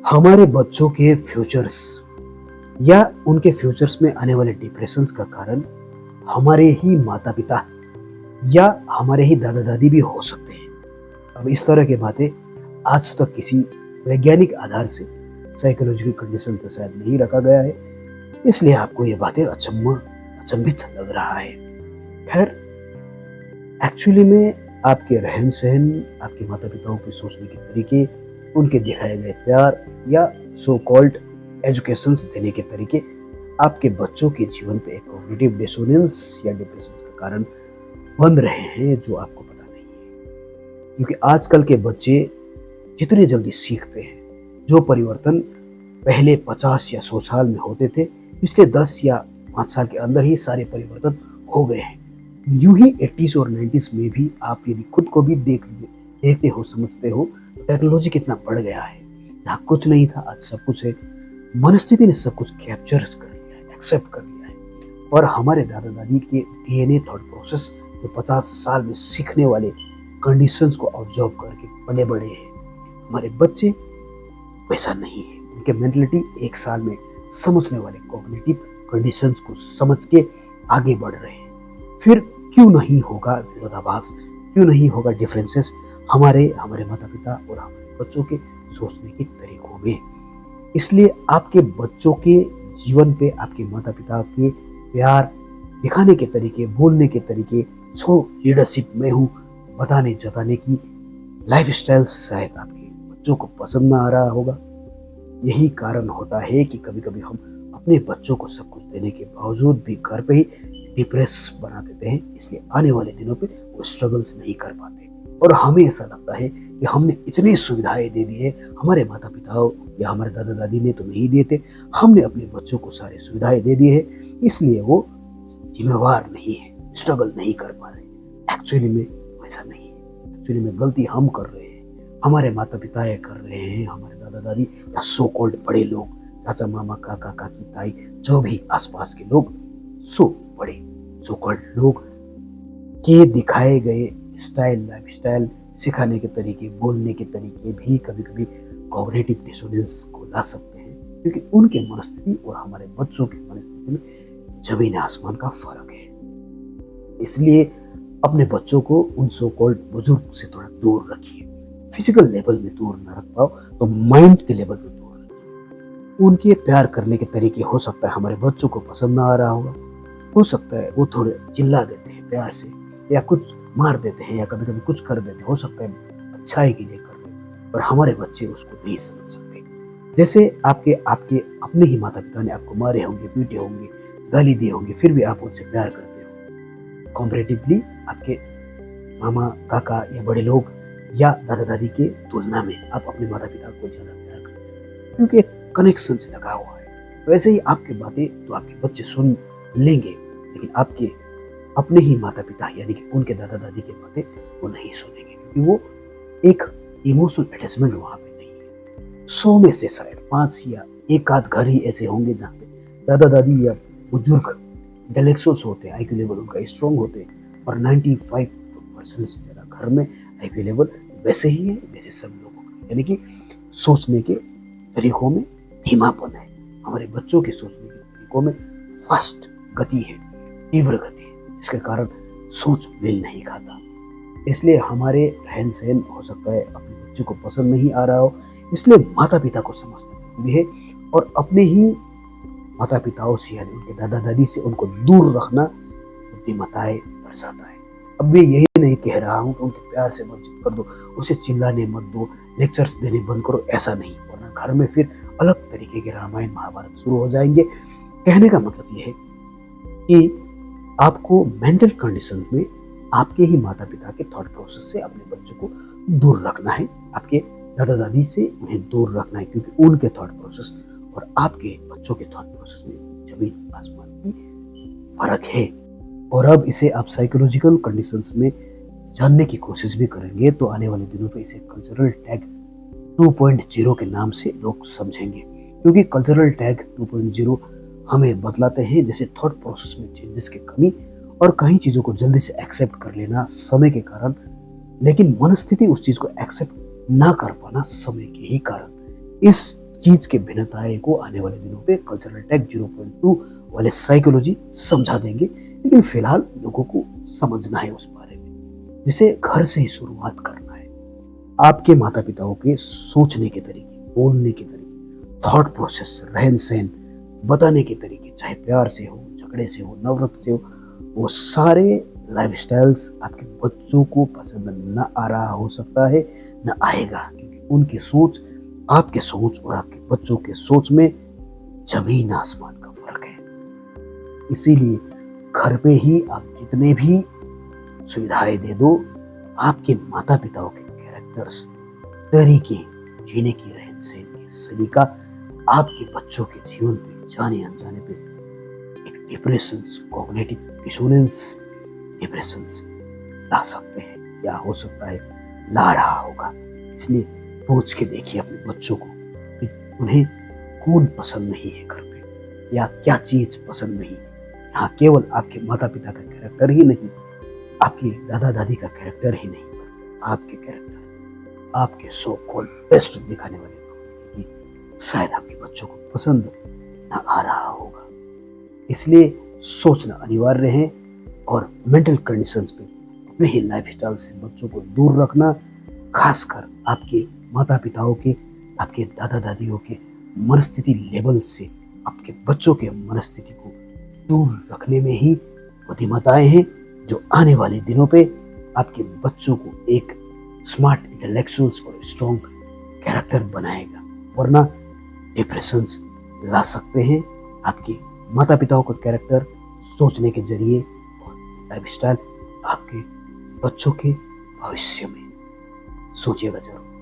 हमारे बच्चों के फ्यूचर्स या उनके फ्यूचर्स में आने वाले डिप्रेशंस का कारण हमारे ही माता पिता या हमारे ही दादा दादी भी हो सकते हैं। अब इस तरह की बातें आज तक किसी वैज्ञानिक आधार से साइकोलॉजिकल कंडीशन पर शायद नहीं रखा गया है, इसलिए आपको ये बातें अचंभित लग रहा है। खैर, एक्चुअली में आपके रहन सहन, आपके माता पिताओं के सोचने के तरीके, उनके दिखाए गए प्यार या सो कॉल्ड एजुकेशन देने के तरीके आपके बच्चों के जीवन पे एक कॉग्निटिव डिसोनेंस या डिप्रेशन का कारण बन रहे हैं जो आपको पता नहीं है। क्योंकि आजकल के बच्चे जितने जल्दी सीखते हैं, जो परिवर्तन पहले 50 या 100 साल में होते थे, पिछले 10 या 5 साल के अंदर ही सारे परिवर्तन हो गए हैं। यूं ही 80s और 90s में भी आप यदि खुद को भी देखते हो, समझते हो, टेक्नोलॉजी कितना बढ़ गया है। जहाँ कुछ नहीं था आज सब कुछ है। मनस्थिति ने सब कुछ कैप्चर कर लिया है, एक्सेप्ट कर लिया है। और हमारे दादा दादी के डीएनए थॉट प्रोसेस जो 50 साल में सीखने वाले कंडीशंस को ऑब्जर्व करके पले बड़े हैं, हमारे बच्चे वैसा नहीं है। उनके मेंटलिटी 1 साल में समझने वाले कॉग्निटिव कंडीशंस को समझ के आगे बढ़ रहे हैं। फिर क्यों नहीं होगा विरोधाभास, क्यों नहीं होगा डिफरेंसेस हमारे माता पिता और हमारे बच्चों के सोचने के तरीकों में। इसलिए आपके बच्चों के जीवन पे आपके माता पिता के प्यार दिखाने के तरीके, बोलने के तरीके, सो लीडरशिप में हूँ बताने जताने की लाइफस्टाइल शायद आपके बच्चों को पसंद ना आ रहा होगा। यही कारण होता है कि कभी कभी हम अपने बच्चों को सब कुछ देने के बावजूद भी घर पे ही डिप्रेस बना देते हैं। इसलिए आने वाले दिनों पे वो स्ट्रगल्स नहीं कर पाते और हमें ऐसा लगता है कि हमने इतनी सुविधाएं दे दी है, हमारे माता पिता या हमारे दादा दादी ने तो नहीं दिए थे, हमने अपने बच्चों को सारी सुविधाएं दे दी है, इसलिए वो जिम्मेवार नहीं है, स्ट्रगल नहीं कर पा रहे। एक्चुअली में वैसा नहीं है। एक्चुअली में गलती हम कर रहे हैं, हमारे माता पिता ये कर रहे हैं, हमारे दादा दादी या सो कॉल्ड बड़े लोग, चाचा मामा काका काकी ताई, जो भी आसपास के लोग, बड़े सो कॉल्ड लोग के दिखाए गए स्टाइल, लाइफस्टाइल, सिखाने के तरीके, बोलने के तरीके भी कभी कभी कॉग्निटिव डिसोनेंस को ला सकते हैं। क्योंकि उनके मनस्थिति और हमारे बच्चों की मनस्थिति में जमीन आसमान का फर्क है। इसलिए अपने बच्चों को उन सो कॉल्ड बुजुर्ग से थोड़ा दूर रखिए। फिजिकल लेवल में दूर न रख पाओ तो माइंड के लेवल में दूर रखिए। उनके प्यार करने के तरीके हो सकता है हमारे बच्चों को पसंद ना आ रहा होगा, हो सकता है वो थोड़े चिल्ला देते हैं प्यार से, या कुछ मार देते हैं, या कभी कभी कुछ कर देते हैं, हो सकता है अच्छाई के लिए कर दें, पर हमारे बच्चे उसको नहीं समझ सकते। जैसे आपके अपने ही माता पिता ने आपको मारे होंगे, पीटे होंगे, गाली दिए होंगे, फिर भी आप उनसे प्यार करते हो। कॉम्पैरेटिवली आपके मामा काका या बड़े लोग या दादा दादी के तुलना में आप अपने माता पिता को ज्यादा प्यार करते हो, क्योंकि एक कनेक्शन से लगा हुआ है। वैसे ही आपकी बातें तो आपके बच्चे सुन लेंगे, लेकिन आपके अपने ही माता पिता यानी कि उनके दादा दादी की बातें वो नहीं सुनेंगे, क्योंकि वो एक इमोशनल अटैचमेंट वहां पे नहीं है। 100 में से शायद 5 या 1 आध घर ही ऐसे होंगे जहाँ पे दादा दादी या बुजुर्ग इंटेलेक्चुअल्स होते हैं, आईक्यू लेवल उनका स्ट्रॉन्ग होते हैं, और 95% से ज्यादा घर में आईक्यू लेवल वैसे ही है वैसे सब लोगों का, यानी कि सोचने के तरीकों में धीमापन है। हमारे बच्चों के सोचने के तरीकों में फास्ट गति है, तीव्र गति है, इसके कारण सोच मेल नहीं खाता। इसलिए हमारे रहन सहन हो सकता है अपने बच्चों को पसंद नहीं आ रहा हो, इसलिए माता पिता को समझना जरूरी है और अपने ही माता पिताओं से यानी उनके दादा दादी से उनको दूर रखना बुद्धिमताएं दर्शाता है। अब मैं यही नहीं कह रहा हूँ कि उनके प्यार से बातचीत कर दो, उसे चिल्लाने मत दो, लेक्चर्स देने बंद करो, ऐसा नहीं, वरना घर में फिर अलग तरीके के रामायण महाभारत शुरू हो जाएंगे। कहने का मतलब यह है कि आपको मेंटल कंडीशन में आपके ही माता पिता के थॉट प्रोसेस से अपने बच्चों को दूर रखना है, आपके दादा दादी से उन्हें दूर रखना है, क्योंकि उनके थॉट प्रोसेस और आपके बच्चों के थॉट प्रोसेस में जमीन आसमान की फर्क है। और अब इसे आप साइकोलॉजिकल कंडीशंस में जानने की कोशिश भी करेंगे तो आने वाले दिनों पे इसे कल्चरल टैग 2.0 के नाम से लोग समझेंगे, क्योंकि कल्चरल टैग 2.0 हमें बतलाते हैं जैसे थॉट प्रोसेस में चेंजेस की कमी और कई चीज़ों को जल्दी से एक्सेप्ट कर लेना समय के कारण, लेकिन मनस्थिति उस चीज़ को एक्सेप्ट ना कर पाना समय के ही कारण। इस चीज के भिन्नताएं को आने वाले दिनों पे कल्चरल टैग 0.2 वाले साइकोलॉजी समझा देंगे, लेकिन फिलहाल लोगों को समझना है उस बारे में, जिसे घर से ही शुरुआत करना है। आपके माता पिताओं के सोचने के तरीके, बोलने के तरीके, थॉट प्रोसेस, रहन सहन, बताने के तरीके, चाहे प्यार से हो, झगड़े से हो, नफरत से हो, वो सारे लाइफस्टाइल्स आपके बच्चों को पसंद न आ रहा हो सकता है, न आएगा, क्योंकि उनकी सोच, आपके सोच और आपके बच्चों के सोच में जमीन आसमान का फर्क है। इसीलिए घर पे ही आप जितने भी सुविधाएं दे दो, आपके माता पिताओं के कैरेक्टर्स, तरीके, जीने की, रहन सहन की सलीका आपके बच्चों के जीवन पे जाने अनजाने पे एक डिप्रेशन, कॉग्निटिव डिसोनेंस डिप्रेशन ला सकते हैं, या हो सकता है ला रहा होगा। इसलिए पूछ के देखिए अपने बच्चों को कि उन्हें कौन पसंद नहीं है घर पे, या क्या चीज पसंद नहीं है। यहाँ केवल आपके माता पिता का कैरेक्टर ही नहीं, आपके दादा दादी का कैरेक्टर ही नहीं, आपके कैरेक्टर, आपके सो कॉल्ड बेस्ट दिखाने वाले शायद आपके बच्चों को पसंद न आ रहा होगा। इसलिए सोचना अनिवार्य है, और मेंटल कंडीशंस पे अपने ही लाइफस्टाइल से बच्चों को दूर रखना, खासकर आपके माता पिताओं के, आपके दादा दादियों के मनस्थिति लेवल से आपके बच्चों के मनस्थिति को दूर रखने में ही बुद्धिमत्ताएं हैं, जो आने वाले दिनों पे आपके बच्चों को एक स्मार्ट, इंटेलेक्चुअल्स और स्ट्रॉन्ग कैरेक्टर बनाएगा। वरना डिप्रेशंस ला सकते हैं आपके माता पिताओं का कैरेक्टर, सोचने के जरिए और लाइफस्टाइल आपके बच्चों के भविष्य में। सोचिएगा जरूर।